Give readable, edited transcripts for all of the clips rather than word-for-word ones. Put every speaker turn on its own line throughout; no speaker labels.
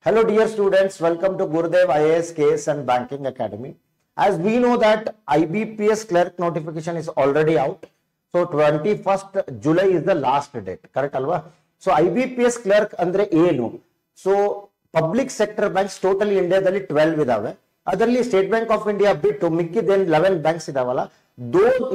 Hello dear students, welcome to Gurudev IAS KS and Banking Academy. As we know that IBPS clerk notification is already out. So 21st July is the last date, correct alva? So IBPS clerk andre ಏನು? So public sector banks totally India dalli 12 ಇದಾವೆ. ಅದರಲ್ಲಿ state bank of India ಬಿಟ್ಟು ಮಿಕ್ಕಿದೇನ್ 11 banks ಇದಾವಲ್ಲ,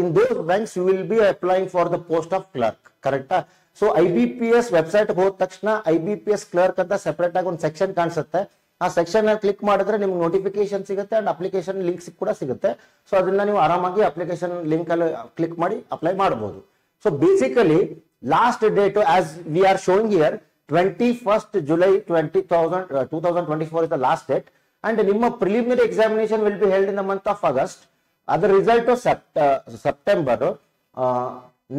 in those banks you will be applying for the post of clerk, ಕರೆಕ್ಟಾ? So IBPS website ಹೋದ ತಕ್ಷಣ IBPS clerk ಅಂತ separate ಆಗಿ ಒಂದು ಸೆಕ್ಷನ್ ಕಾಣಿಸುತ್ತೆ. ಆ ಸೆಕ್ಷನ್ ಕ್ಲಿಕ್ ಮಾಡಿದ್ರೆ ನಿಮ್ಗೆ ನೋಟಿಫಿಕೇಶನ್ ಸಿಗುತ್ತೆ ಅಂಡ್ ಅಪ್ಲಿಕೇಶನ್ ಲಿಂಕ್ ಕೂಡ ಸಿಗುತ್ತೆ. ಸೊ ಅದನ್ನ ನೀವು ಆರಾಮಾಗಿ ಅಪ್ಲಿಕೇಶನ್ ಲಿಂಕ್ ಅಲ್ಲಿ ಕ್ಲಿಕ್ ಮಾಡಿ ಅಪ್ಲೈ ಮಾಡಬಹುದು. So basically last date as we are showing here 21st July 2024 is the last date and ನಿಮ್ಮ preliminary examination will be held in the month of August. Other result of September.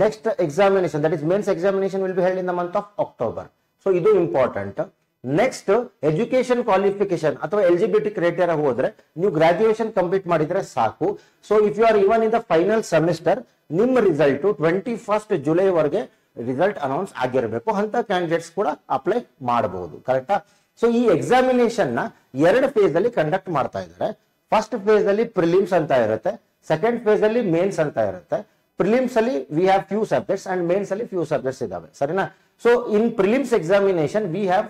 Next examination, that is mains examination, will be held in the month of October. So ಇದು important. Next education qualification ಅಥವಾ eligibility criteria ಹೋದ್ರೆ ನೀವು graduation complete ಮಾಡಿದ್ರೆ ಸಾಕು. So if you are even in the final semester, ನಿಮ್ಮ result 21st July ವರೆಗೆ result announce ಆಗಿರಬೇಕು. ಅಂತ ಕ್ಯಾಂಡಿಡೇಟ್ಸ್ ಕೂಡ ಅಪ್ಲೈ ಮಾಡಬಹುದು, ಕರೆಕ್ಟಾ? ಸೊ ಈ ಎಕ್ಸಾಮಿನೇಷನ್ ನ ಎರಡು ಫೇಸ್ ಅಲ್ಲಿ ಕಂಡಕ್ಟ್ ಮಾಡ್ತಾ ಇದ್ದಾರೆ. ಫಸ್ಟ್ ಫೇಸ್ ಅಲ್ಲಿ ಪ್ರಿಲಿಮ್ಸ್ ಅಂತ ಇರುತ್ತೆ, ಸೆಕೆಂಡ್ ಫೇಸ್ ಅಲ್ಲಿ ಮೇನ್ಸ್ ಅಂತ ಇರುತ್ತೆ. ಪ್ರಿಲಿಮ್ಸ್ ಅಲ್ಲಿ we have few subjects and mains ಅಲ್ಲಿ ಫ್ಯೂ ಸಬ್ಜೆಕ್ಟ್ಸ್ ಇದಾವೆ, ಸರಿನಾ? So in prelims examination we have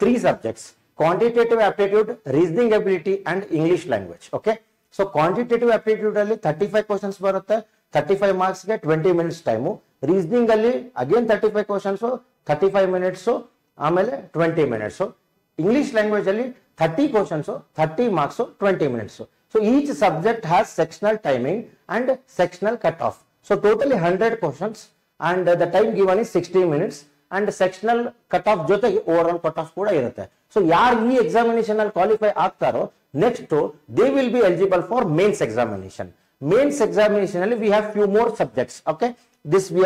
3 subjects: quantitative aptitude, reasoning ability and English language. Okay, so quantitative aptitude ಅಲ್ಲಿ 35 ಕ್ವಶನ್ಸ್ ಬರುತ್ತೆ, 35 marks ಗೆ 20 ಮಿನಿಟ್ಸ್ ಟೈಮು. ರೀಸನಿಂಗ್ ಅಲ್ಲಿ again 35 questions, 35 minutes, ಆಮೇಲೆ 20 minutes. English language ಅಲ್ಲಿ 30 questions, 30 marks, 20 minutes. So each subject has sectional timing and sectional cut off. So totally 100 questions and the time given is 60 minutes and sectional cut off ಜೊತೆಗೆ overall cut off ಕೂಡ ಇರುತ್ತೆ. So ಯಾರು ಈ examination ಅಲ್ಲಿ qualify ಆಗ್ತಾರೋ next they will be eligible for mains examination. Mains examination ಅಲ್ಲಿ we have few more subjects. Okay, this we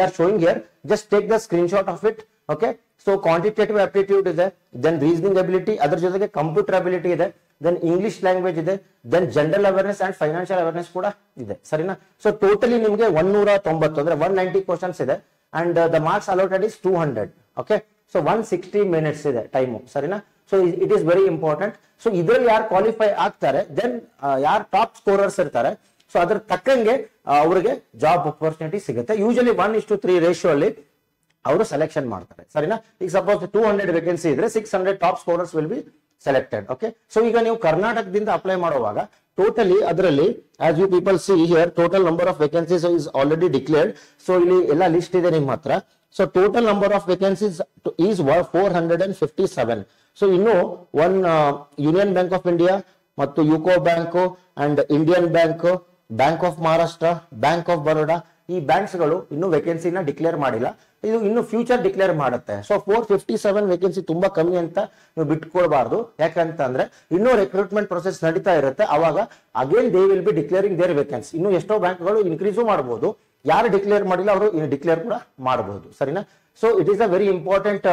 are showing here. Just take the screenshot of it. Okay, so quantitative aptitude ಇದೆ, then reasoning ability, ಅದರ ಜೊತೆಗೆ computer ability ಇದೆ, then English language ಇದೆ, then general awareness and financial awareness ಕೂಡ ಇದೆ, ಸರಿನಾ? So totally ನಿಮಗೆ 190 ಅಂದ್ರೆ 190 ಕ್ವಶನ್ಸ್ ಇದೆ and the marks allotted is 200. Okay, so 160 minutes ಇದೆ ಟೈಮು, ಸರಿನಾ? So it is very important. So ಇದರಲ್ಲಿ ಯಾರು ಕ್ವಾಲಿಫೈ ಆಗ್ತಾರೆ, ದೆನ್ ಯಾರು ಟಾಪ್ ಸ್ಕೋರರ್ಸ್ ಇರ್ತಾರೆ, ಸೊ ಅದ್ರ ತಕ್ಕಂಗೆ ಅವರಿಗೆ ಜಾಬ್ ಅಪರ್ಚುನಿಟಿ ಸಿಗುತ್ತೆ. ಯೂಶಲಿ 1:3 ರೇಷಿಯೋ ಅಲ್ಲಿ ಅವರು ಸೆಲೆಕ್ಷನ್ ಮಾಡ್ತಾರೆ, ಸರಿನಾ? ಈಗ ಸಪೋಸ್ 200 ವೇಕೆನ್ಸಿ ಇದ್ರೆ 600 top scorers will be selected. Okay, so ಈಗ ನೀವು ಕರ್ನಾಟಕದಿಂದ ಅಪ್ಲೈ ಮಾಡುವಾಗ ಟೋಟಲಿ ಅದರಲ್ಲಿ as you people see here total number of vacancies is already declared. So ಇಲ್ಲಿ ಎಲ್ಲ ಲಿಸ್ಟ್ ಇದೆ ನಿಮ್ಮ ಹತ್ರ. So total number of vacancies is 457. So ಇನ್ನು ಯೂನಿಯನ್ ಬ್ಯಾಂಕ್ ಆಫ್ ಇಂಡಿಯಾ ಮತ್ತು UCO bank and Indian bank, bank of Maharashtra, bank of Baroda, ಈ banks ಗಳು ಇನ್ನು ವೇಕೆನ್ಸಿನ ಡಿಕ್ಲೇರ್ ಮಾಡಿಲ್ಲ. ಇದು ಇನ್ನು ಫ್ಯೂಚರ್ ಡಿಕ್ಲೇರ್ ಮಾಡುತ್ತೆ. ಸೊ 457 ವೇಕೆನ್ಸಿ ತುಂಬಾ ಕಮ್ಮಿ ಅಂತ ನೀವು ಬಿಟ್ಕೊಳ್ಬಾರ್ದು. ಯಾಕಂತಂದ್ರೆ ಇನ್ನೂ ರಿಕ್ರೂಟ್ಮೆಂಟ್ ಪ್ರೊಸೆಸ್ ನಡೀತಾ ಇರುತ್ತೆ. ಅವಾಗ again they will be declaring their vacancy. ಇನ್ನು ಎಷ್ಟೋ ಬ್ಯಾಂಕ್ಗಳು ಇನ್ಕ್ರೀಸು ಮಾಡಬಹುದು. ಯಾರು ಡಿಕ್ಲೇರ್ ಮಾಡಿಲ್ಲ ಅವರು ಡಿಕ್ಲೇರ್ ಕೂಡ ಮಾಡಬಹುದು, ಸರಿನಾ? So it is a very important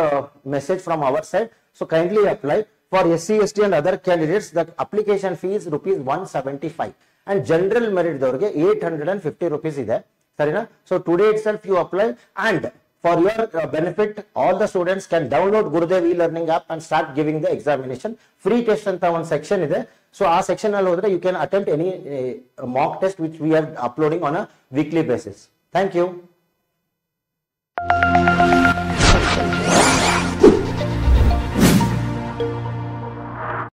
message from our side. So kindly apply for SC, ST and other candidates. The application fees ₹175 and general merit ದವರಿಗೆ 850 rupees ಇದೆ, ಸರಿನಾ? So today itself you apply and for your benefit all the students can download Gurudev e-learning app and start giving the examination. Free test anta one section ಇದೆ. So ಆ section ಅಲ್ಲಿ ಹೋದ್ರೆ you can attempt any mock test which we are uploading on a weekly basis. Thank you.